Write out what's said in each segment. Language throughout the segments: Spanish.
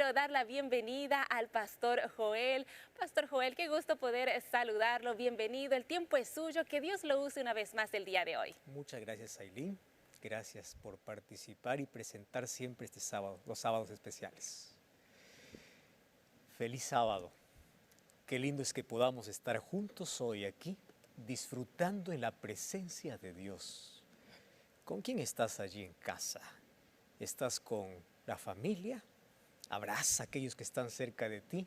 quiero dar la bienvenida al Pastor Joel. Pastor Joel, qué gusto poder saludarlo. Bienvenido, el tiempo es suyo. Que Dios lo use una vez más el día de hoy. Muchas gracias, Ailín. Gracias por participar y presentar siempre este sábado, los sábados especiales. Feliz sábado. Qué lindo es que podamos estar juntos hoy aquí, disfrutando en la presencia de Dios. ¿Con quién estás allí en casa? ¿Estás con la familia? Abraza a aquellos que están cerca de ti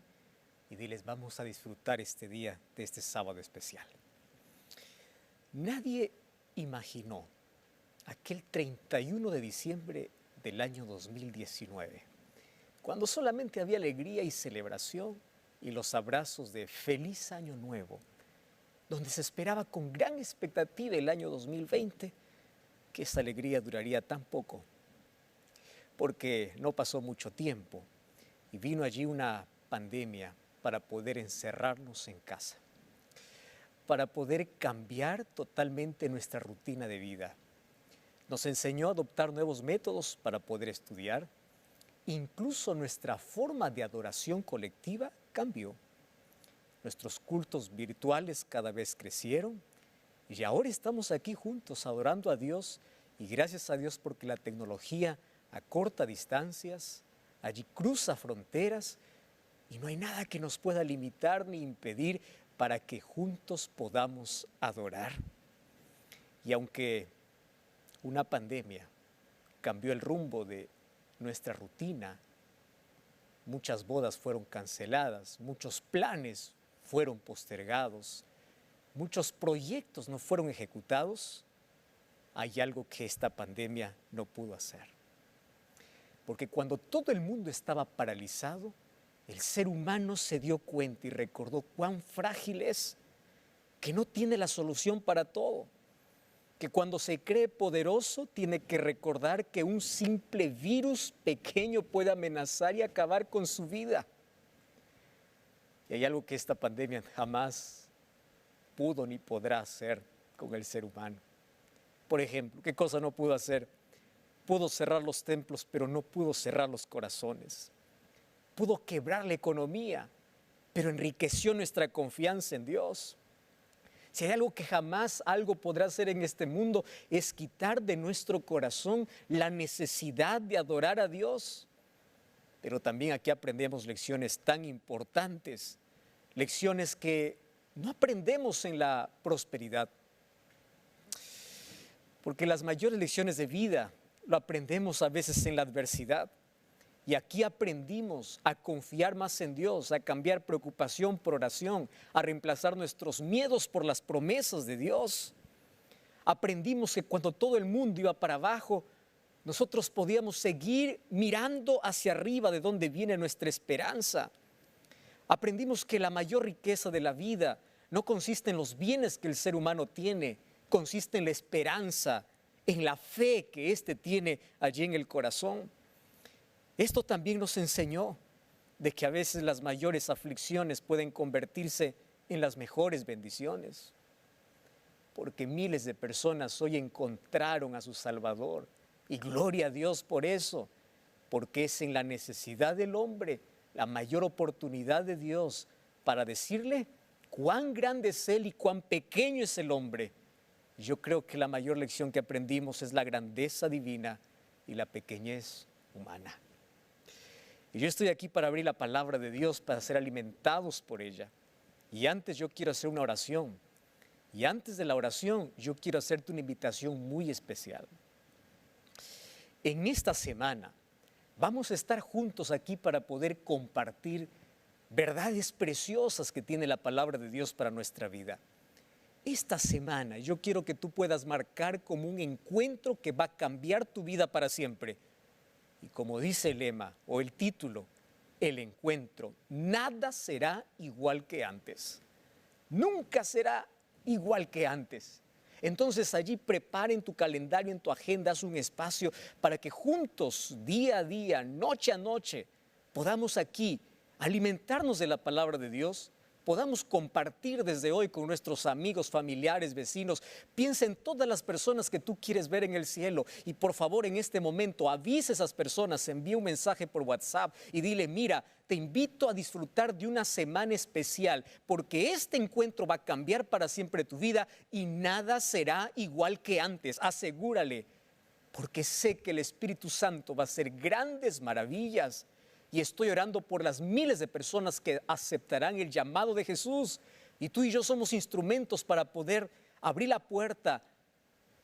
y diles, vamos a disfrutar este día de este sábado especial. Nadie imaginó aquel 31 de diciembre del año 2019, cuando solamente había alegría y celebración y los abrazos de feliz año nuevo, donde se esperaba con gran expectativa el año 2020, que esa alegría duraría tan poco, porque no pasó mucho tiempo y vino allí una pandemia para poder encerrarnos en casa, para poder cambiar totalmente nuestra rutina de vida. Nos enseñó a adoptar nuevos métodos para poder estudiar. Incluso nuestra forma de adoración colectiva cambió. Nuestros cultos virtuales cada vez crecieron y ahora estamos aquí juntos adorando a Dios y gracias a Dios porque la tecnología acorta distancias, allí cruza fronteras y no hay nada que nos pueda limitar ni impedir para que juntos podamos adorar. Y aunque una pandemia cambió el rumbo de nuestra rutina, muchas bodas fueron canceladas, muchos planes fueron postergados, muchos proyectos no fueron ejecutados, hay algo que esta pandemia no pudo hacer. Porque cuando todo el mundo estaba paralizado, el ser humano se dio cuenta y recordó cuán frágil es, que no tiene la solución para todo, que cuando se cree poderoso tiene que recordar que un simple virus pequeño puede amenazar y acabar con su vida. Y hay algo que esta pandemia jamás pudo ni podrá hacer con el ser humano. Por ejemplo, ¿qué cosa no pudo hacer? Pudo cerrar los templos, pero no pudo cerrar los corazones. Pudo quebrar la economía, pero enriqueció nuestra confianza en Dios. Si hay algo que jamás algo podrá hacer en este mundo, es quitar de nuestro corazón la necesidad de adorar a Dios. Pero también aquí aprendemos lecciones tan importantes, lecciones que no aprendemos en la prosperidad. Porque las mayores lecciones de vida lo aprendemos a veces en la adversidad. Y aquí aprendimos a confiar más en Dios, a cambiar preocupación por oración, a reemplazar nuestros miedos por las promesas de Dios. Aprendimos que cuando todo el mundo iba para abajo, nosotros podíamos seguir mirando hacia arriba de donde viene nuestra esperanza. Aprendimos que la mayor riqueza de la vida no consiste en los bienes que el ser humano tiene, consiste en la esperanza, en la fe que éste tiene allí en el corazón. Esto también nos enseñó de que a veces las mayores aflicciones pueden convertirse en las mejores bendiciones, porque miles de personas hoy encontraron a su Salvador y gloria a Dios por eso, porque es en la necesidad del hombre la mayor oportunidad de Dios para decirle cuán grande es Él y cuán pequeño es el hombre. Yo creo que la mayor lección que aprendimos es la grandeza divina y la pequeñez humana. Y yo estoy aquí para abrir la palabra de Dios, para ser alimentados por ella. Y antes yo quiero hacer una oración. Y antes de la oración yo quiero hacerte una invitación muy especial. En esta semana vamos a estar juntos aquí para poder compartir verdades preciosas que tiene la palabra de Dios para nuestra vida. Esta semana yo quiero que tú puedas marcar como un encuentro que va a cambiar tu vida para siempre. Y como dice el lema o el título, el encuentro, nada será igual que antes. Nunca será igual que antes. Entonces allí prepara en tu calendario, en tu agenda, haz un espacio para que juntos, día a día, noche a noche, podamos aquí alimentarnos de la palabra de Dios, podamos compartir desde hoy con nuestros amigos, familiares, vecinos. Piensa en todas las personas que tú quieres ver en el cielo y por favor en este momento avisa a esas personas, envía un mensaje por WhatsApp y dile, mira, te invito a disfrutar de una semana especial porque este encuentro va a cambiar para siempre tu vida y nada será igual que antes. Asegúrale, porque sé que el Espíritu Santo va a hacer grandes maravillas. Y estoy orando por las miles de personas que aceptarán el llamado de Jesús. Y tú y yo somos instrumentos para poder abrir la puerta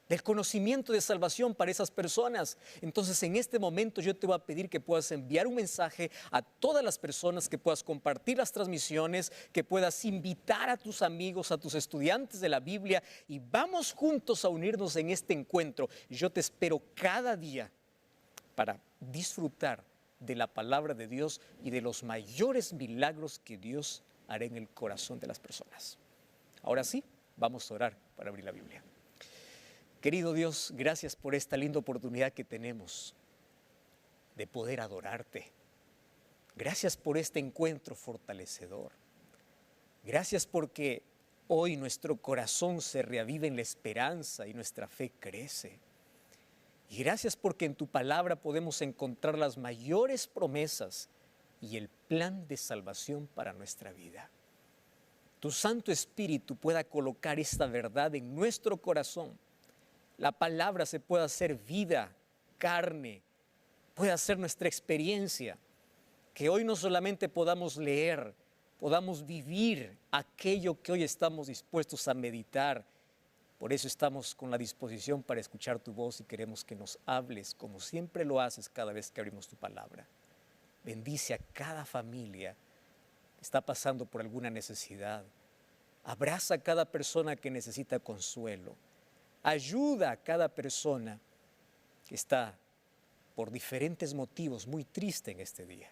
del conocimiento de salvación para esas personas. Entonces, en este momento yo te voy a pedir que puedas enviar un mensaje a todas las personas, que puedas compartir las transmisiones, que puedas invitar a tus amigos, a tus estudiantes de la Biblia y vamos juntos a unirnos en este encuentro. Yo te espero cada día para disfrutar de la palabra de Dios y de los mayores milagros que Dios hará en el corazón de las personas. Ahora sí, vamos a orar para abrir la Biblia. Querido Dios, gracias por esta linda oportunidad que tenemos de poder adorarte. Gracias por este encuentro fortalecedor. Gracias porque hoy nuestro corazón se reaviva en la esperanza y nuestra fe crece. Y gracias porque en tu palabra podemos encontrar las mayores promesas y el plan de salvación para nuestra vida. Tu Santo Espíritu pueda colocar esta verdad en nuestro corazón. La palabra se pueda hacer vida, carne, pueda ser nuestra experiencia. Que hoy no solamente podamos leer, podamos vivir aquello que hoy estamos dispuestos a meditar. Por eso estamos con la disposición para escuchar tu voz y queremos que nos hables como siempre lo haces cada vez que abrimos tu palabra. Bendice a cada familia que está pasando por alguna necesidad. Abraza a cada persona que necesita consuelo. Ayuda a cada persona que está por diferentes motivos muy triste en este día.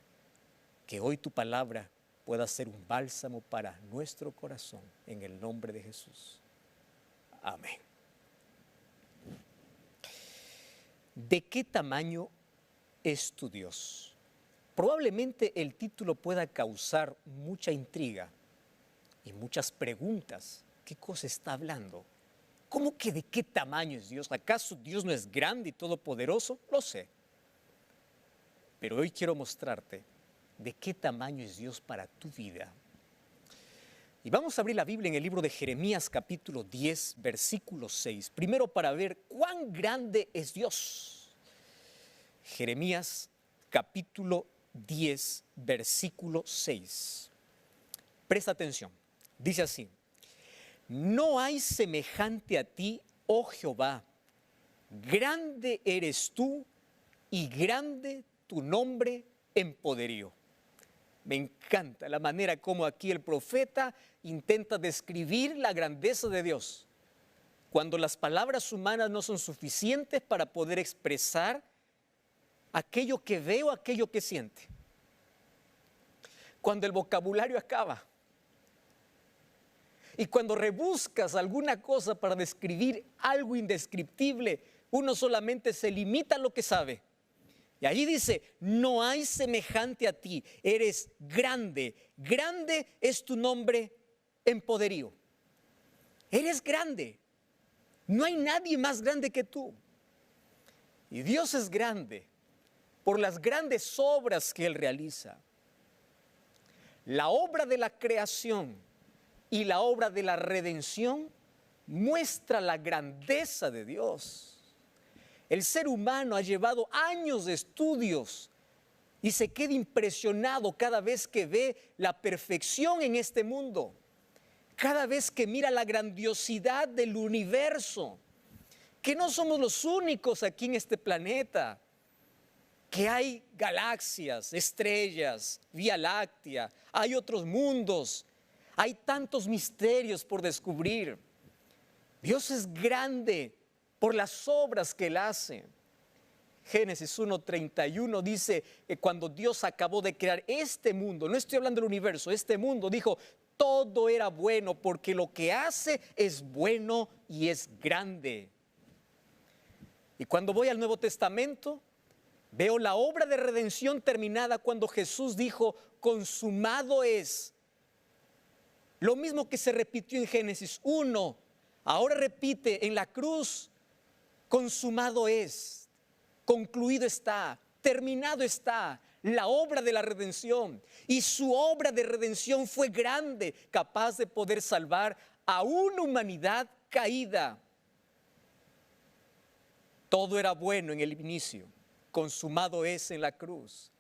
Que hoy tu palabra pueda ser un bálsamo para nuestro corazón en el nombre de Jesús. Amén. ¿De qué tamaño es tu Dios? Probablemente el título pueda causar mucha intriga y muchas preguntas. ¿Qué cosa está hablando? ¿Cómo que de qué tamaño es Dios? ¿Acaso Dios no es grande y todopoderoso? Lo sé. Pero hoy quiero mostrarte de qué tamaño es Dios para tu vida. Y vamos a abrir la Biblia en el libro de Jeremías capítulo 10, versículo 6. Primero para ver cuán grande es Dios. Jeremías capítulo 10, versículo 6. Presta atención. Dice así. No hay semejante a ti, oh Jehová. Grande eres tú y grande tu nombre en poderío. Me encanta la manera como aquí el profeta intenta describir la grandeza de Dios. Cuando las palabras humanas no son suficientes para poder expresar aquello que ve o aquello que siente. Cuando el vocabulario acaba. Y cuando rebuscas alguna cosa para describir algo indescriptible, uno solamente se limita a lo que sabe. Y allí dice, no hay semejante a ti, eres grande, grande es tu nombre en poderío. Eres grande, no hay nadie más grande que tú. Y Dios es grande por las grandes obras que Él realiza. La obra de la creación y la obra de la redención muestra la grandeza de Dios. El ser humano ha llevado años de estudios y se queda impresionado cada vez que ve la perfección en este mundo, cada vez que mira la grandiosidad del universo, que no somos los únicos aquí en este planeta, que hay galaxias, estrellas, Vía Láctea, hay otros mundos, hay tantos misterios por descubrir. Dios es grande por las obras que Él hace. Génesis 1:31 dice que cuando Dios acabó de crear este mundo, no estoy hablando del universo, este mundo, dijo, todo era bueno porque lo que hace es bueno y es grande. Y cuando voy al Nuevo Testamento, veo la obra de redención terminada cuando Jesús dijo, consumado es. Lo mismo que se repitió en Génesis 1, ahora repite en la cruz: consumado es, concluido está, terminado está la obra de la redención. Y su obra de redención fue grande, capaz de poder salvar a una humanidad caída. Todo era bueno en el inicio, consumado es en la cruz.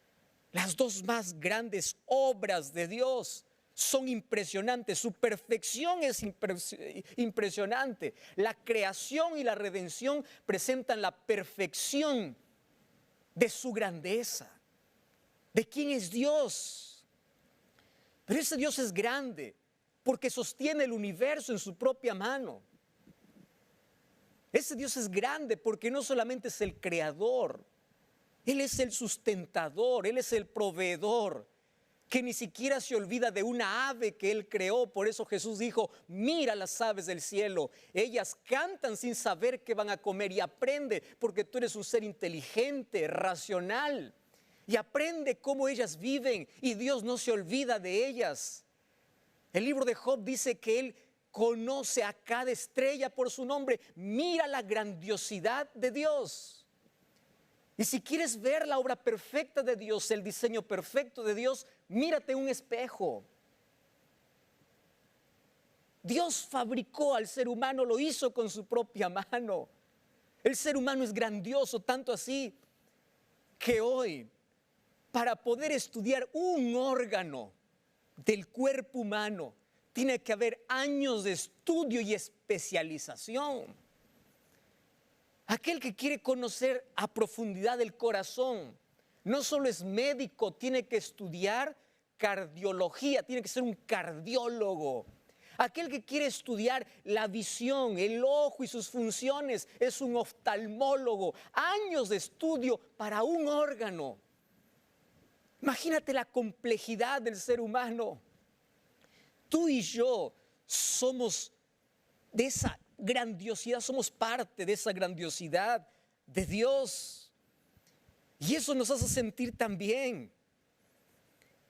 Las dos más grandes obras de Dios son impresionantes, su perfección es impresionante. La creación y la redención presentan la perfección de su grandeza, de quién es Dios. Pero ese Dios es grande porque sostiene el universo en su propia mano. Ese Dios es grande porque no solamente es el creador, Él es el sustentador, Él es el proveedor, que ni siquiera se olvida de una ave que Él creó. Por eso Jesús dijo: mira las aves del cielo, ellas cantan sin saber qué van a comer. Y aprende, porque tú eres un ser inteligente, racional, y aprende cómo ellas viven, y Dios no se olvida de ellas. El libro de Job dice que Él conoce a cada estrella por su nombre. Mira la grandiosidad de Dios. Y si quieres ver la obra perfecta de Dios, el diseño perfecto de Dios, mírate un espejo. Dios fabricó al ser humano, lo hizo con su propia mano. El ser humano es grandioso, tanto así que hoy, para poder estudiar un órgano del cuerpo humano, tiene que haber años de estudio y especialización. Aquel que quiere conocer a profundidad el corazón, no solo es médico, tiene que estudiar cardiología, tiene que ser un cardiólogo. Aquel que quiere estudiar la visión, el ojo y sus funciones, es un oftalmólogo. Años de estudio para un órgano. Imagínate la complejidad del ser humano. Tú y yo somos de esa grandiosidad, somos parte de esa grandiosidad de Dios. Y eso nos hace sentir tan bien.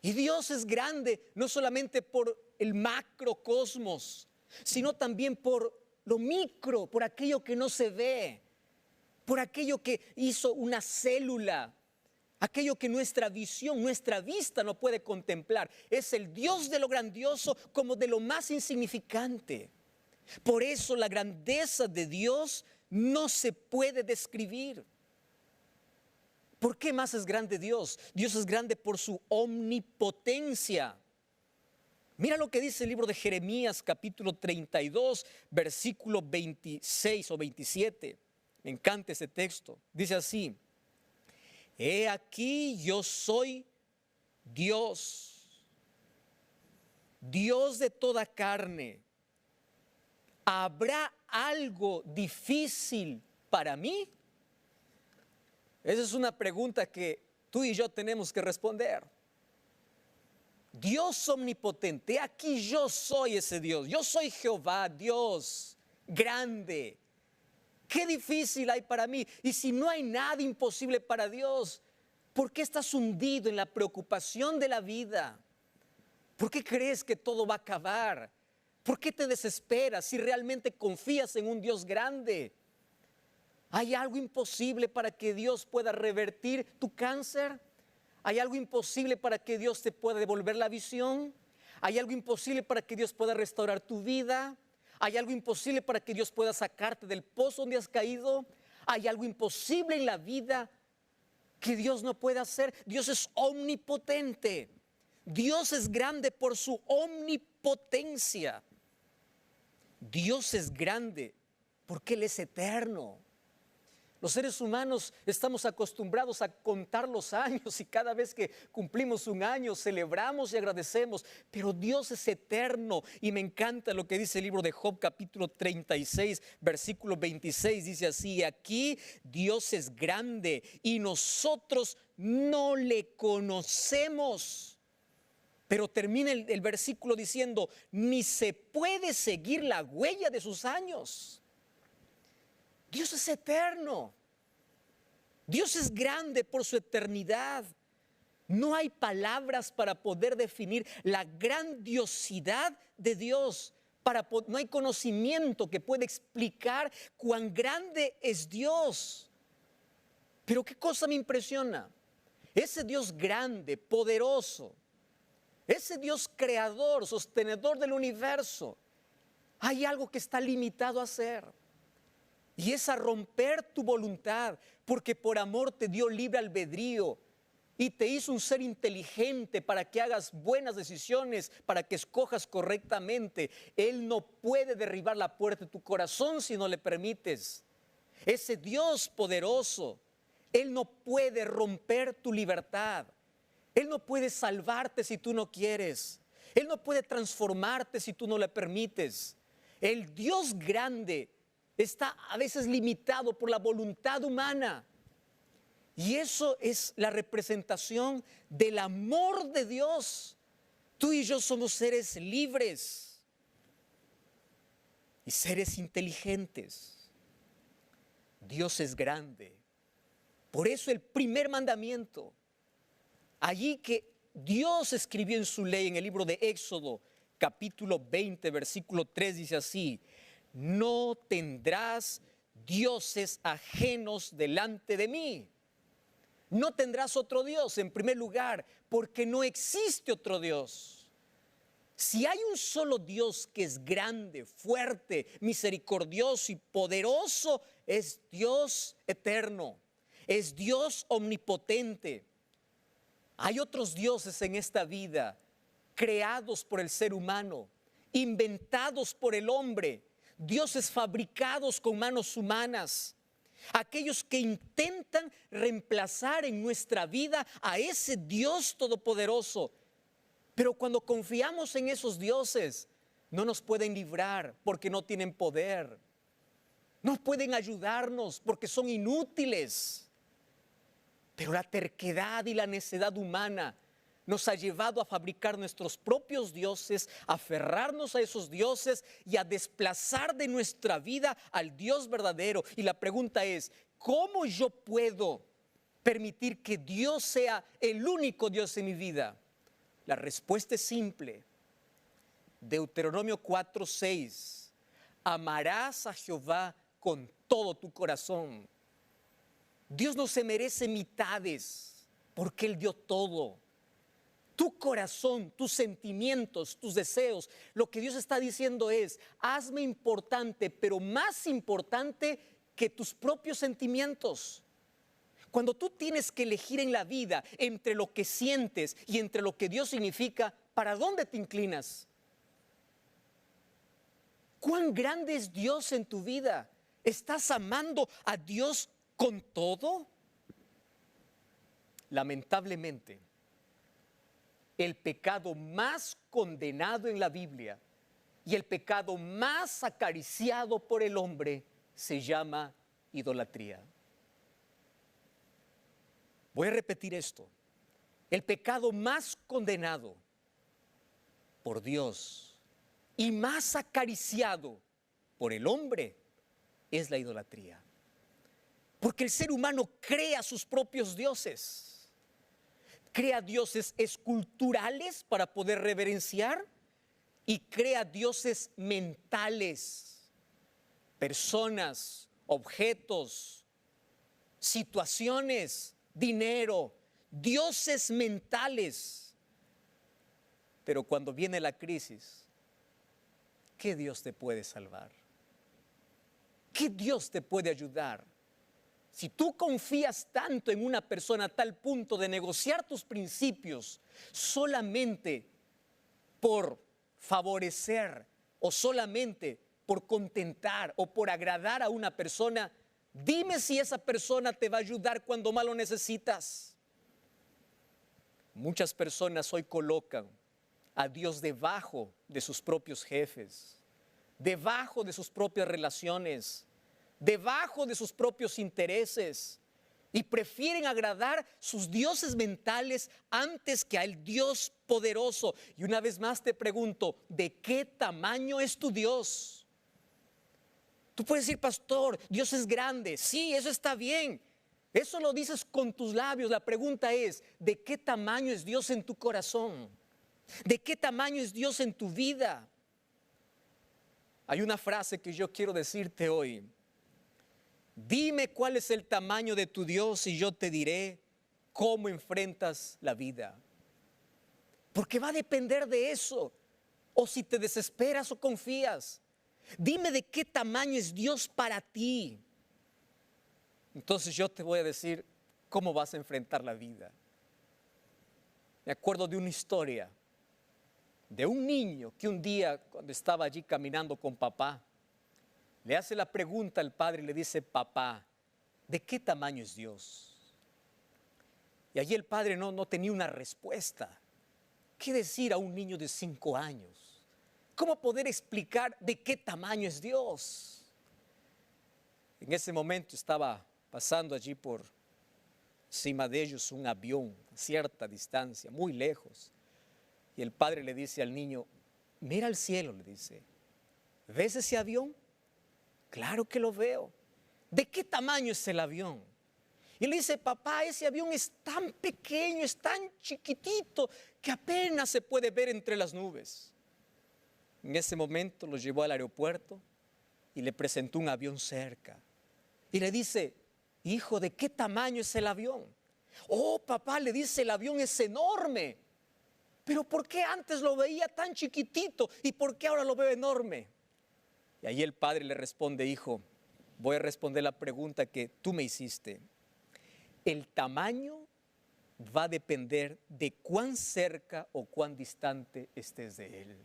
Y Dios es grande no solamente por el macrocosmos, sino también por lo micro, por aquello que no se ve, por aquello que hizo una célula, aquello que nuestra visión, nuestra vista no puede contemplar. Es el Dios de lo grandioso como de lo más insignificante. Por eso la grandeza de Dios no se puede describir. ¿Por qué más es grande Dios? Dios es grande por su omnipotencia. Mira lo que dice el libro de Jeremías, capítulo 32, versículo 26 o 27. Me encanta ese texto. Dice así: he aquí yo soy Dios, Dios de toda carne. ¿Habrá algo difícil para mí? Esa es una pregunta que tú y yo tenemos que responder. Dios omnipotente, aquí yo soy ese Dios. Yo soy Jehová, Dios grande. Qué difícil hay para mí. Y si no hay nada imposible para Dios, ¿por qué estás hundido en la preocupación de la vida? ¿Por qué crees que todo va a acabar? ¿Por qué te desesperas si realmente confías en un Dios grande? ¿Hay algo imposible para que Dios pueda revertir tu cáncer? ¿Hay algo imposible para que Dios te pueda devolver la visión? ¿Hay algo imposible para que Dios pueda restaurar tu vida? ¿Hay algo imposible para que Dios pueda sacarte del pozo donde has caído? ¿Hay algo imposible en la vida que Dios no pueda hacer? Dios es omnipotente. Dios es grande por su omnipotencia. Dios es grande porque Él es eterno. Los seres humanos estamos acostumbrados a contar los años y cada vez que cumplimos un año celebramos y agradecemos, pero Dios es eterno. Y me encanta lo que dice el libro de Job, capítulo 36, versículo 26, dice así: aquí Dios es grande y nosotros no le conocemos. Pero termina el versículo diciendo: ni se puede seguir la huella de sus años. Dios es eterno. Dios es grande por su eternidad. No hay palabras para poder definir la grandiosidad de Dios. No hay conocimiento que pueda explicar cuán grande es Dios. Pero ¿qué cosa me impresiona? Ese Dios grande, poderoso, ese Dios creador, sostenedor del universo, hay algo que está limitado a hacer. Y es a romper tu voluntad, porque por amor te dio libre albedrío y te hizo un ser inteligente para que hagas buenas decisiones, para que escojas correctamente. Él no puede derribar la puerta de tu corazón si no le permites. Ese Dios poderoso, Él no puede romper tu libertad. Él no puede salvarte si tú no quieres. Él no puede transformarte si tú no le permites. El Dios grande está a veces limitado por la voluntad humana. Y eso es la representación del amor de Dios. Tú y yo somos seres libres y seres inteligentes. Dios es grande. Por eso el primer mandamiento, allí que Dios escribió en su ley, en el libro de Éxodo, capítulo 20, versículo 3, dice así: no tendrás dioses ajenos delante de mí. No tendrás otro Dios, en primer lugar, porque no existe otro Dios. Si hay un solo Dios que es grande, fuerte, misericordioso y poderoso, es Dios eterno, es Dios omnipotente. Hay otros dioses en esta vida, creados por el ser humano, inventados por el hombre, dioses fabricados con manos humanas. Aquellos que intentan reemplazar en nuestra vida a ese Dios todopoderoso. Pero cuando confiamos en esos dioses, no nos pueden librar porque no tienen poder. No pueden ayudarnos porque son inútiles. Pero la terquedad y la necedad humana nos ha llevado a fabricar nuestros propios dioses, a aferrarnos a esos dioses y a desplazar de nuestra vida al Dios verdadero. Y la pregunta es, ¿cómo yo puedo permitir que Dios sea el único Dios en mi vida? La respuesta es simple. Deuteronomio 4:6. Amarás a Jehová con todo tu corazón. Dios no se merece mitades porque Él dio todo. Tu corazón, tus sentimientos, tus deseos, lo que Dios está diciendo es: hazme importante, pero más importante que tus propios sentimientos. Cuando tú tienes que elegir en la vida entre lo que sientes y entre lo que Dios significa, ¿para dónde te inclinas? ¿Cuán grande es Dios en tu vida? ¿Estás amando a Dios con todo? Lamentablemente, el pecado más condenado en la Biblia y el pecado más acariciado por el hombre se llama idolatría. Voy a repetir esto. El pecado más condenado por Dios y más acariciado por el hombre es la idolatría. Porque el ser humano crea sus propios dioses. Crea dioses esculturales para poder reverenciar y crea dioses mentales, personas, objetos, situaciones, dinero, dioses mentales. Pero cuando viene la crisis, ¿qué Dios te puede salvar? ¿Qué Dios te puede ayudar? Si tú confías tanto en una persona a tal punto de negociar tus principios solamente por favorecer o solamente por contentar o por agradar a una persona, dime si esa persona te va a ayudar cuando más lo necesitas. Muchas personas hoy colocan a Dios debajo de sus propios jefes, debajo de sus propias relaciones, debajo de sus propios intereses, y prefieren agradar sus dioses mentales antes que al Dios poderoso. Y una vez más te pregunto, ¿de qué tamaño es tu Dios? Tú puedes decir: pastor, Dios es grande. Sí, eso está bien, Eso lo dices con tus labios. La pregunta es, ¿de qué tamaño es Dios en tu corazón? ¿De qué tamaño es Dios en tu vida? Hay una frase que yo quiero decirte hoy. Dime cuál es el tamaño de tu Dios y yo te diré cómo enfrentas la vida. Porque va a depender de eso. O si te desesperas o confías. Dime de qué tamaño es Dios para ti. Entonces yo te voy a decir cómo vas a enfrentar la vida. Me acuerdo de una historia de un niño que un día, cuando estaba allí caminando con papá, le hace la pregunta al padre y le dice: papá, ¿de qué tamaño es Dios? Y allí el padre no tenía una respuesta. ¿Qué decir a un niño de 5 años? ¿Cómo poder explicar de qué tamaño es Dios? En ese momento estaba pasando allí por encima de ellos un avión a cierta distancia, muy lejos. Y el padre le dice al niño: mira al cielo, le dice. ¿Ves ese avión? Claro que lo veo. ¿De qué tamaño es el avión? Y le dice: papá, ese avión es tan pequeño, es tan chiquitito, que apenas se puede ver entre las nubes. En ese momento lo llevó al aeropuerto y le presentó un avión cerca. Y le dice: hijo, ¿de qué tamaño es el avión? Oh, papá, le dice, el avión es enorme. Pero ¿por qué antes lo veía tan chiquitito y por qué ahora lo veo enorme? Y ahí el padre le responde: hijo, voy a responder la pregunta que tú me hiciste. El tamaño va a depender de cuán cerca o cuán distante estés de Él.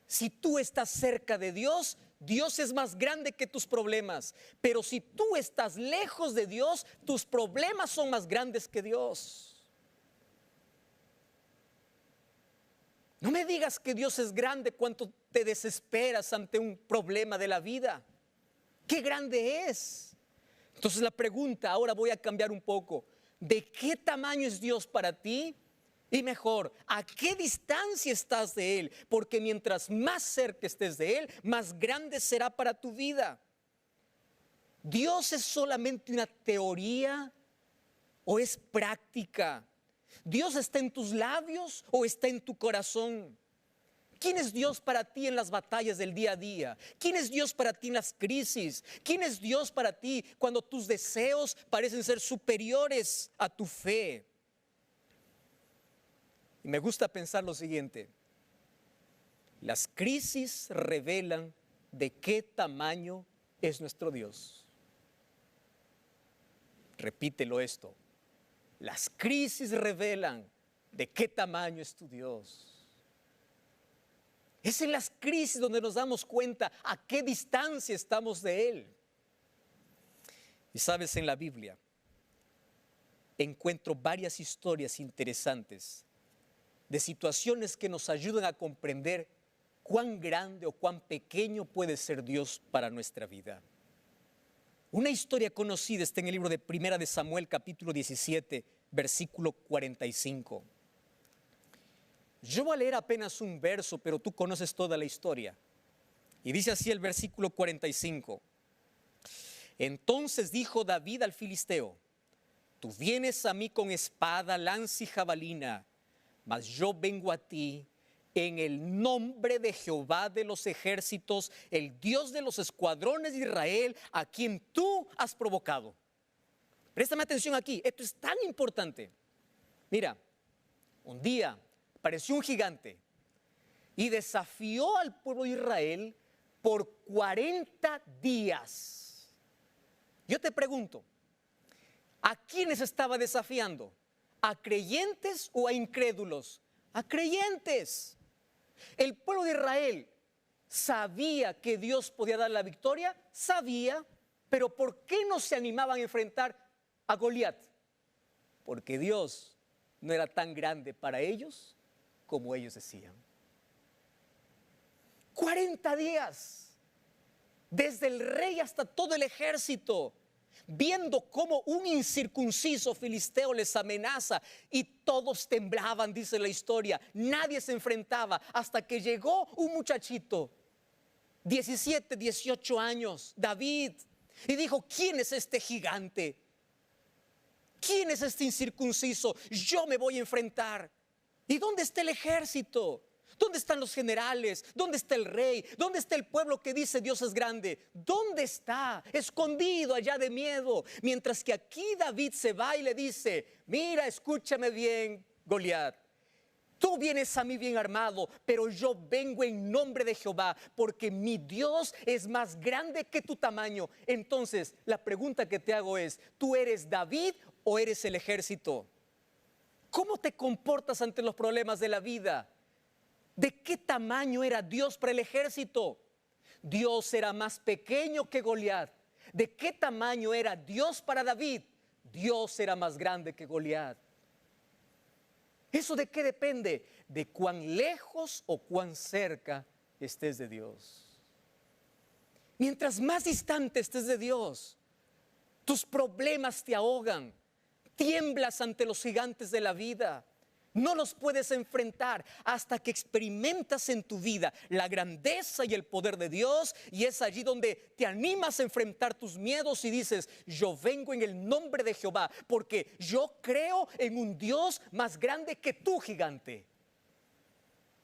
Si tú estás cerca de Dios, Dios es más grande que tus problemas. Pero si tú estás lejos de Dios, tus problemas son más grandes que Dios. No me digas que Dios es grande cuando te desesperas ante un problema de la vida. ¡Qué grande es! Entonces la pregunta, ahora voy a cambiar un poco. ¿De qué tamaño es Dios para ti? Y mejor, ¿a qué distancia estás de Él? Porque mientras más cerca estés de Él, más grande será para tu vida. ¿Dios es solamente una teoría o es práctica? ¿Dios está en tus labios o está en tu corazón? ¿Quién es Dios para ti en las batallas del día a día? ¿Quién es Dios para ti en las crisis? ¿Quién es Dios para ti cuando tus deseos parecen ser superiores a tu fe? Y me gusta pensar lo siguiente: las crisis revelan de qué tamaño es nuestro Dios. Repítelo esto: las crisis revelan de qué tamaño es tu Dios. Es en las crisis donde nos damos cuenta a qué distancia estamos de Él. Y sabes, en la Biblia encuentro varias historias interesantes de situaciones que nos ayudan a comprender cuán grande o cuán pequeño puede ser Dios para nuestra vida. Una historia conocida está en el libro de Primera de Samuel, capítulo 17, versículo 45. Yo voy a leer apenas un verso, pero tú conoces toda la historia. Y dice así el versículo 45. Entonces dijo David al filisteo: tú vienes a mí con espada, lanza y jabalina, mas yo vengo a ti en el nombre de Jehová de los ejércitos, el Dios de los escuadrones de Israel, a quien tú has provocado. Préstame atención aquí, esto es tan importante. Mira, un día apareció un gigante y desafió al pueblo de Israel por 40 días. Yo te pregunto, ¿a quiénes estaba desafiando? ¿A creyentes o a incrédulos? A creyentes. El pueblo de Israel sabía que Dios podía dar la victoria, sabía, pero ¿por qué no se animaban a enfrentar a Goliat? Porque Dios no era tan grande para ellos como ellos decían. 40 días, desde el rey hasta todo el ejército, viendo cómo un incircunciso filisteo les amenaza y todos temblaban, dice la historia. Nadie se enfrentaba hasta que llegó un muchachito, 17, 18 años, David, y dijo: ¿quién es este gigante? ¿Quién es este incircunciso? Yo me voy a enfrentar. ¿Y dónde está el ejército? ¿Dónde están los generales? ¿Dónde está el rey? ¿Dónde está el pueblo que dice Dios es grande? ¿Dónde está? Escondido allá de miedo. Mientras que aquí David se va y le dice, mira, escúchame bien, Goliat. Tú vienes a mí bien armado, pero yo vengo en nombre de Jehová, porque mi Dios es más grande que tu tamaño. Entonces, la pregunta que te hago es, ¿tú eres David o eres el ejército? ¿Cómo te comportas ante los problemas de la vida? ¿De qué tamaño era Dios para el ejército? Dios era más pequeño que Goliat. ¿De qué tamaño era Dios para David? Dios era más grande que Goliat. ¿Eso de qué depende? De cuán lejos o cuán cerca estés de Dios. Mientras más distante estés de Dios, tus problemas te ahogan, tiemblas ante los gigantes de la vida. No los puedes enfrentar hasta que experimentas en tu vida la grandeza y el poder de Dios, y es allí donde te animas a enfrentar tus miedos y dices, yo vengo en el nombre de Jehová, porque yo creo en un Dios más grande que tú, gigante.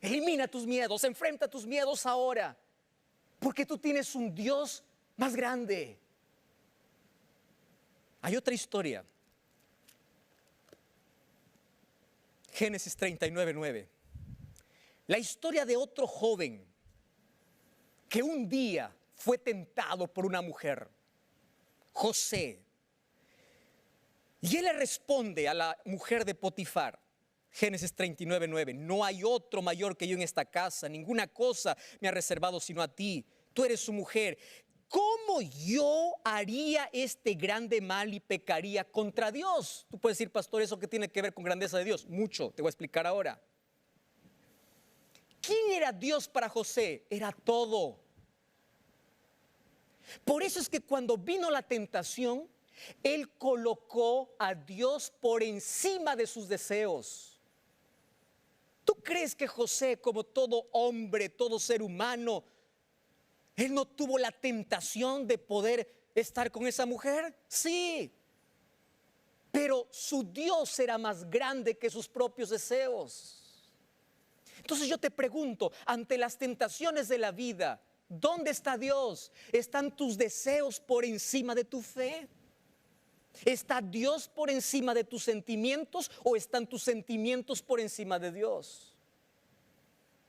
Elimina tus miedos, enfrenta tus miedos ahora, porque tú tienes un Dios más grande. Hay otra historia. Génesis 39:9. La historia de otro joven que un día fue tentado por una mujer, José. Y él le responde a la mujer de Potifar, Génesis 39:9, no hay otro mayor que yo en esta casa, ninguna cosa me ha reservado sino a ti, tú eres su mujer. ¿Cómo yo haría este grande mal y pecaría contra Dios? Tú puedes decir, pastor, ¿eso qué tiene que ver con grandeza de Dios? Mucho, te voy a explicar ahora. ¿Quién era Dios para José? Era todo. Por eso es que cuando vino la tentación, él colocó a Dios por encima de sus deseos. ¿Tú crees que José, como todo hombre, todo ser humano, él no tuvo la tentación de poder estar con esa mujer? Sí, pero su Dios era más grande que sus propios deseos. Entonces yo te pregunto, ante las tentaciones de la vida, ¿dónde está Dios? ¿Están tus deseos por encima de tu fe? ¿Está Dios por encima de tus sentimientos o están tus sentimientos por encima de Dios?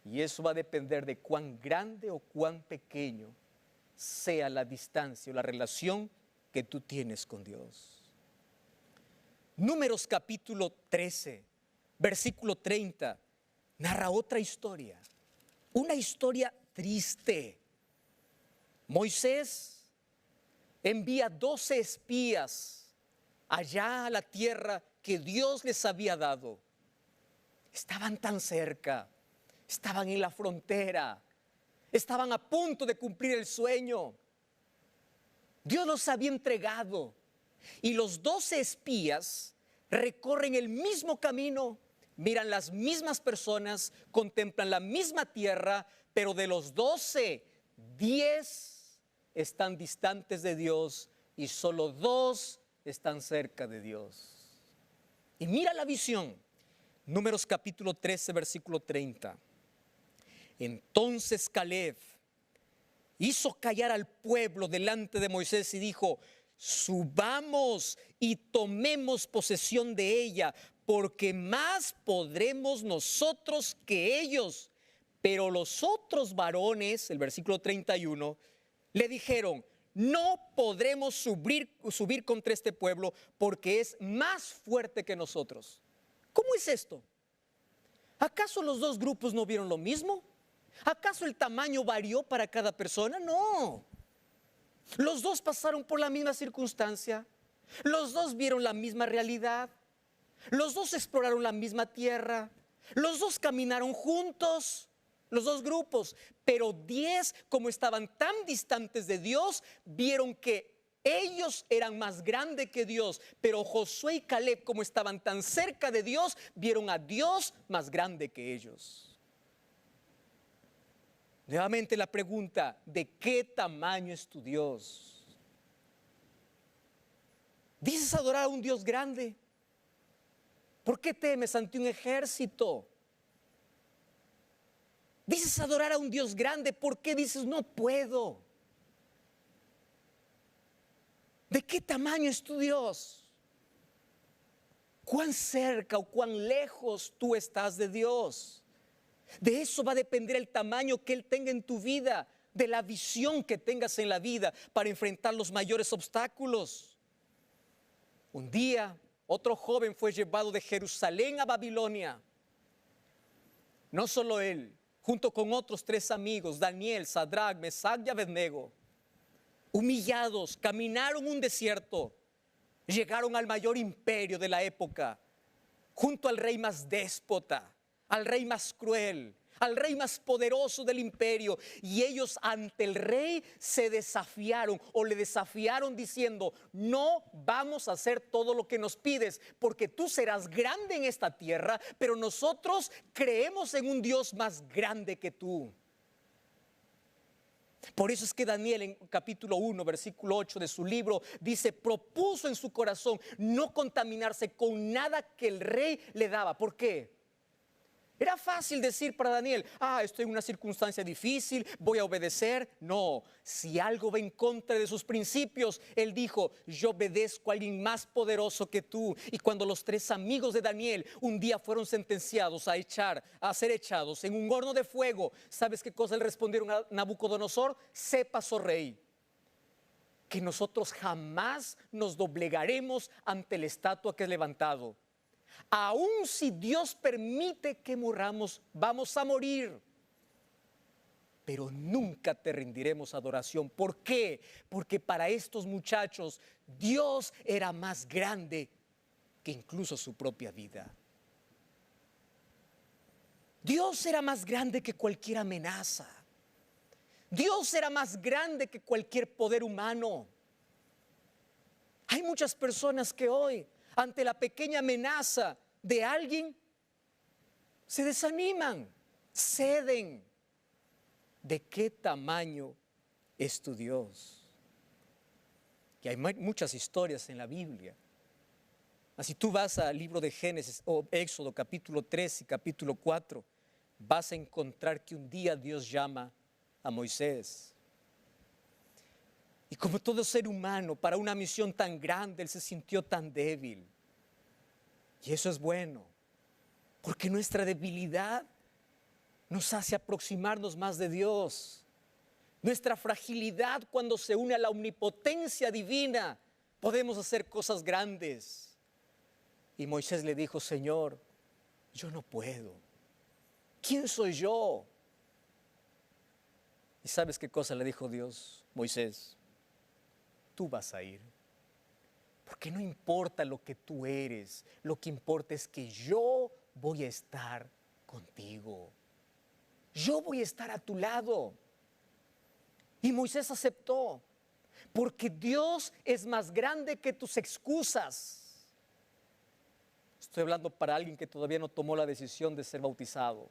Y eso va a depender de cuán grande o cuán pequeño sea la distancia o la relación que tú tienes con Dios. Números capítulo 13, versículo 30, narra otra historia. Una historia triste. Moisés envía 12 espías allá a la tierra que Dios les había dado. Estaban tan cerca. Estaban en la frontera, estaban a punto de cumplir el sueño. Dios los había entregado y los 12 espías recorren el mismo camino, miran las mismas personas, contemplan la misma tierra, pero de los 12, 10 están distantes de Dios y solo 2 están cerca de Dios. Y mira la visión, Números capítulo 13, versículo 30. Entonces Caleb hizo callar al pueblo delante de Moisés y dijo, subamos y tomemos posesión de ella, porque más podremos nosotros que ellos. Pero los otros varones, el versículo 31, le dijeron, no podremos subir contra este pueblo porque es más fuerte que nosotros. ¿Cómo es esto? ¿Acaso los dos grupos no vieron lo mismo? ¿Acaso el tamaño varió para cada persona? No. Los dos pasaron por la misma circunstancia. Los dos vieron la misma realidad. Los dos exploraron la misma tierra. Los dos caminaron juntos, los dos grupos. Pero 10, como estaban tan distantes de Dios, vieron que ellos eran más grandes que Dios. Pero Josué y Caleb, como estaban tan cerca de Dios, vieron a Dios más grande que ellos. Nuevamente la pregunta, ¿de qué tamaño es tu Dios? ¿Dices adorar a un Dios grande? ¿Por qué temes ante un ejército? Dices adorar a un Dios grande, ¿por qué dices no puedo? ¿De qué tamaño es tu Dios? ¿Cuán cerca o cuán lejos tú estás de Dios? De eso va a depender el tamaño que Él tenga en tu vida, de la visión que tengas en la vida para enfrentar los mayores obstáculos. Un día, otro joven fue llevado de Jerusalén a Babilonia. No solo él, junto con otros 3 amigos, Daniel, Sadrach, Mesach y Abednego, humillados, caminaron un desierto, llegaron al mayor imperio de la época, junto al rey más déspota, al rey más cruel, al rey más poderoso del imperio, y ellos ante el rey se desafiaron o le desafiaron diciendo: no vamos a hacer todo lo que nos pides, porque tú serás grande en esta tierra, pero nosotros creemos en un Dios más grande que tú. Por eso es que Daniel en capítulo 1, versículo 8 de su libro dice: propuso en su corazón no contaminarse con nada que el rey le daba. ¿Por qué? Era fácil decir para Daniel: estoy en una circunstancia difícil, voy a obedecer. No, si algo va en contra de sus principios, él dijo: yo obedezco a alguien más poderoso que tú. Y cuando los 3 amigos de Daniel un día fueron sentenciados a ser echados en un horno de fuego, ¿sabes qué cosa le respondieron a Nabucodonosor? Sepas, oh rey, que nosotros jamás nos doblegaremos ante la estatua que es levantado. Aún si Dios permite que muramos, vamos a morir, pero nunca te rendiremos adoración. ¿Por qué? Porque para estos muchachos Dios era más grande que incluso su propia vida. Dios era más grande que cualquier amenaza. Dios era más grande que cualquier poder humano. Hay muchas personas que hoy, ante la pequeña amenaza de alguien, se desaniman, ceden. ¿De qué tamaño es tu Dios? Y hay muchas historias en la Biblia. Si tú vas al libro de Génesis o Éxodo capítulo 3 y capítulo 4, vas a encontrar que un día Dios llama a Moisés. Y como todo ser humano, para una misión tan grande, él se sintió tan débil. Y eso es bueno, porque nuestra debilidad nos hace aproximarnos más de Dios. Nuestra fragilidad, cuando se une a la omnipotencia divina, podemos hacer cosas grandes. Y Moisés le dijo: Señor, yo no puedo. ¿Quién soy yo? ¿Y sabes qué cosa le dijo Dios? Moisés, tú vas a ir. Porque no importa lo que tú eres, lo que importa es que yo voy a estar contigo. Yo voy a estar a tu lado. Y Moisés aceptó, porque Dios es más grande que tus excusas. Estoy hablando para alguien que todavía no tomó la decisión de ser bautizado,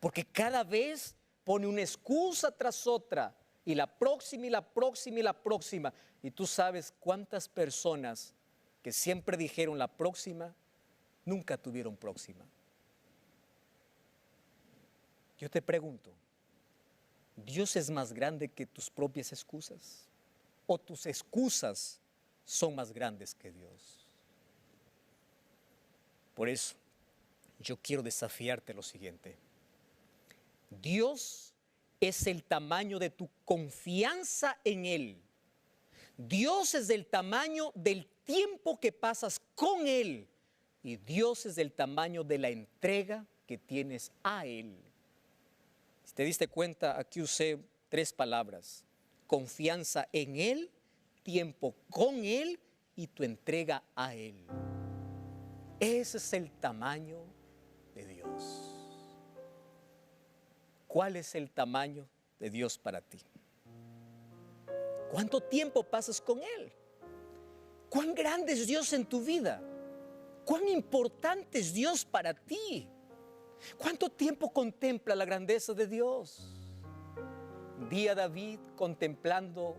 porque cada vez pone una excusa tras otra, y la próxima y la próxima y la próxima. Y tú sabes cuántas personas que siempre dijeron la próxima, nunca tuvieron próxima. Yo te pregunto, ¿Dios es más grande que tus propias excusas? ¿O tus excusas son más grandes que Dios? Por eso, yo quiero desafiarte lo siguiente. Dios es el tamaño de tu confianza en Él. Dios es del tamaño del tiempo que pasas con Él. Y Dios es del tamaño de la entrega que tienes a Él. Si te diste cuenta, aquí usé 3 palabras: confianza en Él, tiempo con Él y tu entrega a Él. Ese es el tamaño de Dios. ¿Cuál es el tamaño de Dios para ti? ¿Cuánto tiempo pasas con Él? ¿Cuán grande es Dios en tu vida? ¿Cuán importante es Dios para ti? ¿Cuánto tiempo contempla la grandeza de Dios? Un día David, contemplando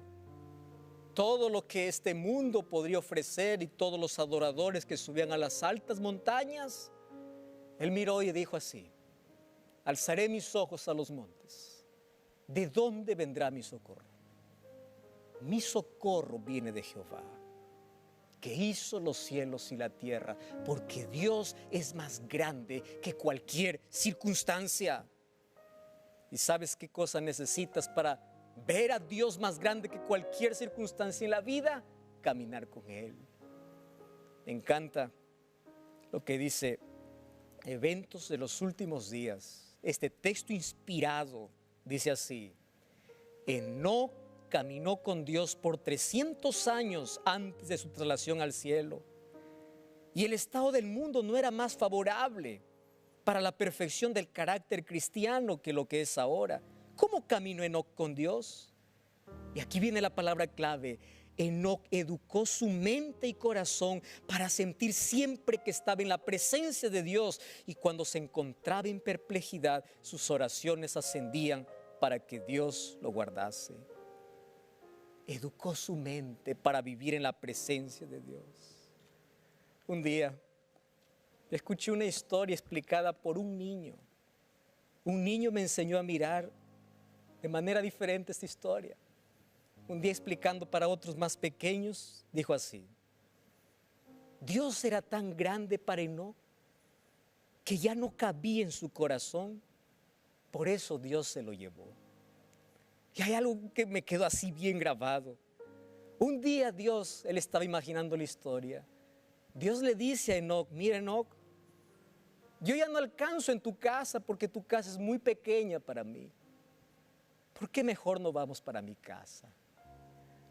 todo lo que este mundo podría ofrecer y todos los adoradores que subían a las altas montañas, Él miró y dijo así: alzaré mis ojos a los montes. ¿De dónde vendrá mi socorro? Mi socorro viene de Jehová, que hizo los cielos y la tierra, porque Dios es más grande que cualquier circunstancia. ¿Y sabes qué cosa necesitas para ver a Dios más grande que cualquier circunstancia en la vida? Caminar con Él. Me encanta lo que dice Eventos de los Últimos Días. Este texto inspirado dice así: Enoc caminó con Dios por 300 años antes de su traslación al cielo, y el estado del mundo no era más favorable para la perfección del carácter cristiano que lo que es ahora. ¿Cómo caminó Enoc con Dios? Y aquí viene la palabra clave: Enoc educó su mente y corazón para sentir siempre que estaba en la presencia de Dios, y cuando se encontraba en perplejidad, sus oraciones ascendían para que Dios lo guardase. Educó su mente para vivir en la presencia de Dios. Un día escuché una historia explicada por un niño. Un niño me enseñó a mirar de manera diferente esta historia. Un día, explicando para otros más pequeños, dijo así: Dios era tan grande para Enoc que ya no cabía en su corazón, por eso Dios se lo llevó. Y hay algo que me quedó así bien grabado. Un día Dios, él estaba imaginando la historia. Dios le dice a Enoc: mira, Enoc, yo ya no alcanzo en tu casa porque tu casa es muy pequeña para mí. ¿Por qué mejor no vamos para mi casa?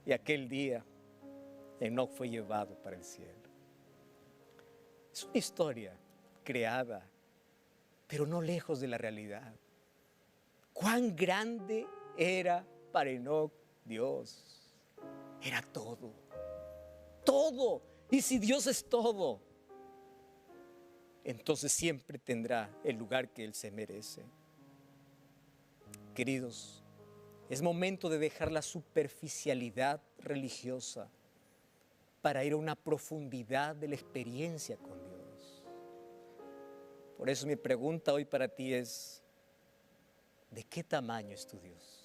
Y aquel día Enoc fue llevado para el cielo. Es una historia creada, pero no lejos de la realidad. Cuán grande era para Enoc Dios. Era todo, todo. Y si Dios es todo, entonces siempre tendrá el lugar que Él se merece. Queridos, es momento de dejar la superficialidad religiosa para ir a una profundidad de la experiencia con Dios. Por eso mi pregunta hoy para ti es: ¿de qué tamaño es tu Dios?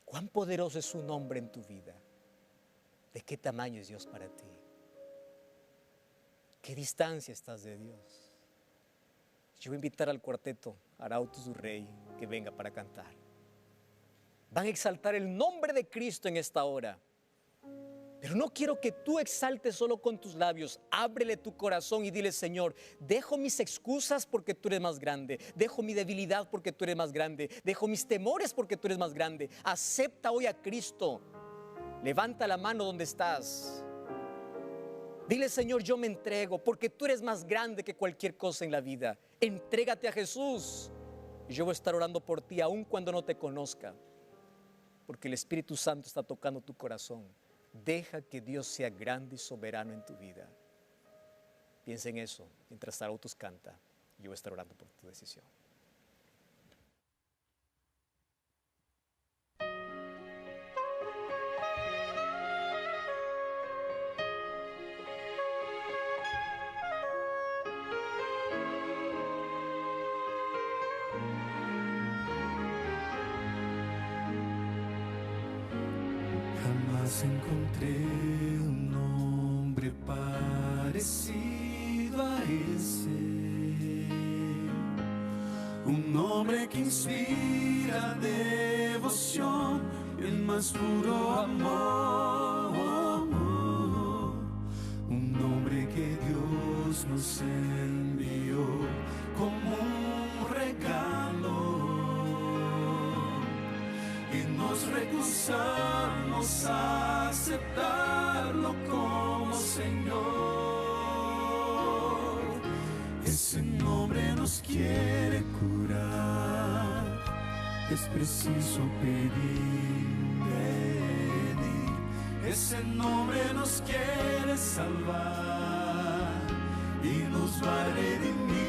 ¿Cuán poderoso es su nombre en tu vida? ¿De qué tamaño es Dios para ti? ¿Qué distancia estás de Dios? Yo voy a invitar al cuarteto Arautos du Rey que venga para cantar. Van a exaltar el nombre de Cristo en esta hora. Pero no quiero que tú exaltes solo con tus labios. Ábrele tu corazón y dile: Señor, dejo mis excusas porque tú eres más grande. Dejo mi debilidad porque tú eres más grande. Dejo mis temores porque tú eres más grande. Acepta hoy a Cristo. Levanta la mano donde estás. Dile: Señor, yo me entrego porque tú eres más grande que cualquier cosa en la vida. Entrégate a Jesús. Y yo voy a estar orando por ti aun cuando no te conozca, porque el Espíritu Santo está tocando tu corazón. Deja que Dios sea grande y soberano en tu vida. Piensa en eso mientras Arautos canta. Yo voy a estar orando por tu decisión. Encontré un nombre parecido a ese, un nombre que inspira devoción y el más puro amor, un nombre que Dios nos envió como un regalo, y nos recusamos a aceptarlo como Señor. Ese nombre nos quiere curar, es preciso pedir. Ese nombre nos quiere salvar y nos va a redimir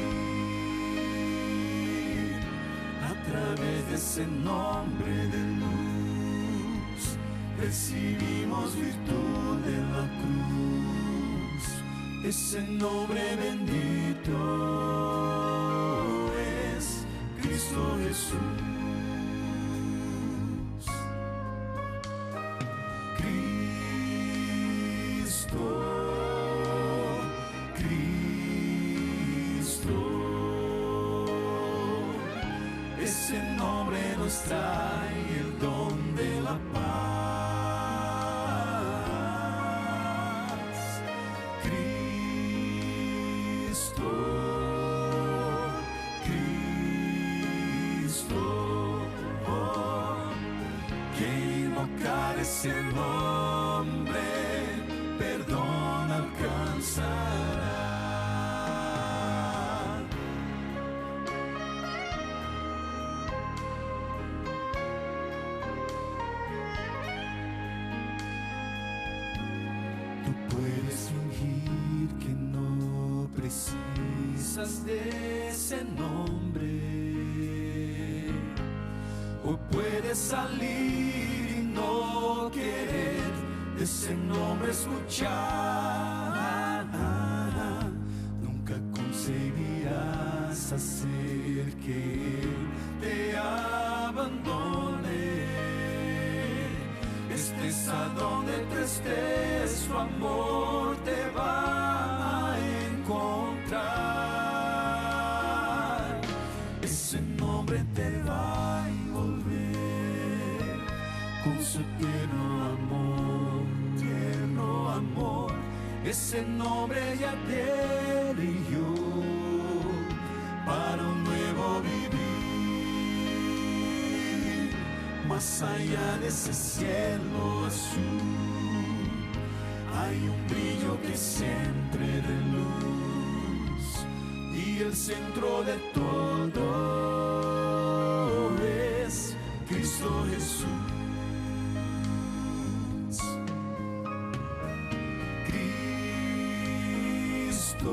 a través de ese nombre de luz. recibimos virtud de la cruz. Ese nombre bendito es Cristo Jesús. Cristo, Cristo, ese nombre nos trae el don de la paz. Cristo, Cristo, oh, que invocar ese nombre, perdón alcanzará. Tú puedes fingir que no precisas de ese nombre, o puedes salir y no querer de ese nombre escuchar. Nunca conseguirás hacer que Él te abandone. Estés a donde tú estés, su amor te va a encontrar. Ese nombre te va a envolver con su tierno amor. Ese nombre ya te eligió para un nuevo vivir. Más allá de ese cielo azul hay un brillo que siempre de luz, y el centro de todo es Cristo Jesús. Cristo,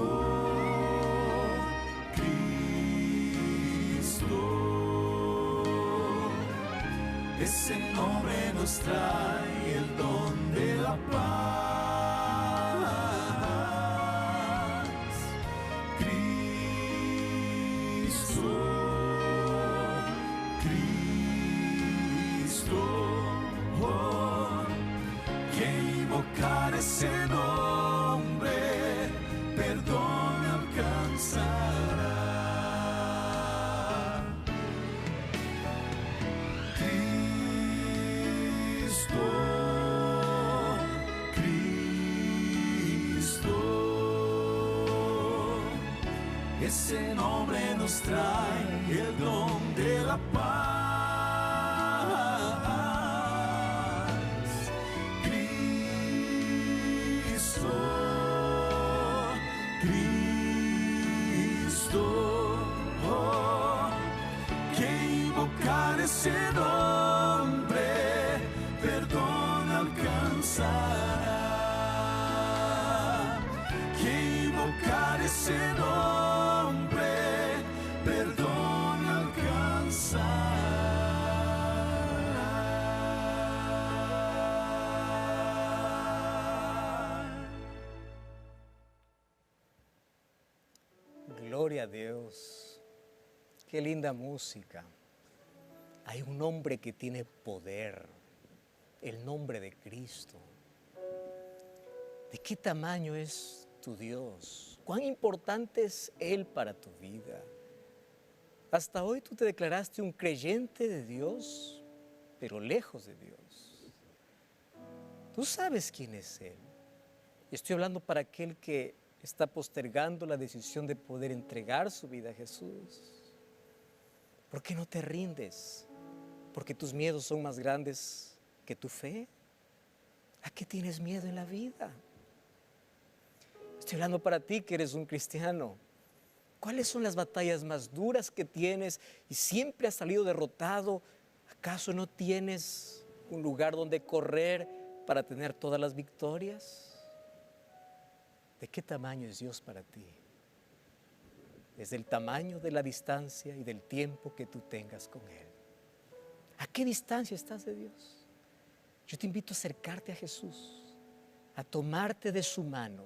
Cristo, ese nombre nos trae el don de la paz. Cristo, Cristo, oh, que invocar ese nombre, perdón alcanzará. Cristo, Cristo, ese nombre nos trae el don de la paz. Cristo, Cristo, oh, que invocar ese nombre, perdón alcanzará. Que invocar ese nombre, perdón alcanzará. Gloria a Dios. Qué linda música. Hay un nombre que tiene poder, el nombre de Cristo. ¿De qué tamaño es tu Dios? ¿Cuán importante es Él para tu vida? Hasta hoy tú te declaraste un creyente de Dios, pero lejos de Dios. Tú sabes quién es Él. Estoy hablando para aquel que está postergando la decisión de poder entregar su vida a Jesús. ¿Por qué no te rindes? ¿Porque tus miedos son más grandes que tu fe? ¿A qué tienes miedo en la vida? Estoy hablando para ti que eres un cristiano. ¿Cuáles son las batallas más duras que tienes y siempre has salido derrotado? ¿Acaso no tienes un lugar donde correr para tener todas las victorias? ¿De qué tamaño es Dios para ti? Es del tamaño de la distancia y del tiempo que tú tengas con Él. ¿A qué distancia estás de Dios? Yo te invito a acercarte a Jesús, a tomarte de su mano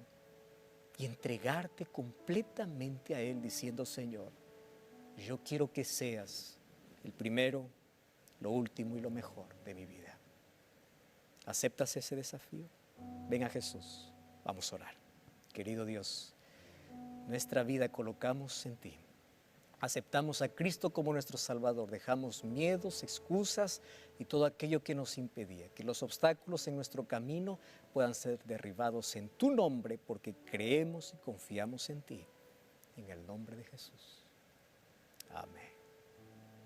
y entregarte completamente a Él diciendo: Señor, yo quiero que seas el primero, lo último y lo mejor de mi vida. ¿Aceptas ese desafío? Ven a Jesús, vamos a orar. Querido Dios, nuestra vida colocamos en ti. Aceptamos a Cristo como nuestro Salvador, dejamos miedos, excusas y todo aquello que nos impedía, que los obstáculos en nuestro camino puedan ser derribados en tu nombre, porque creemos y confiamos en ti. En el nombre de Jesús. Amén.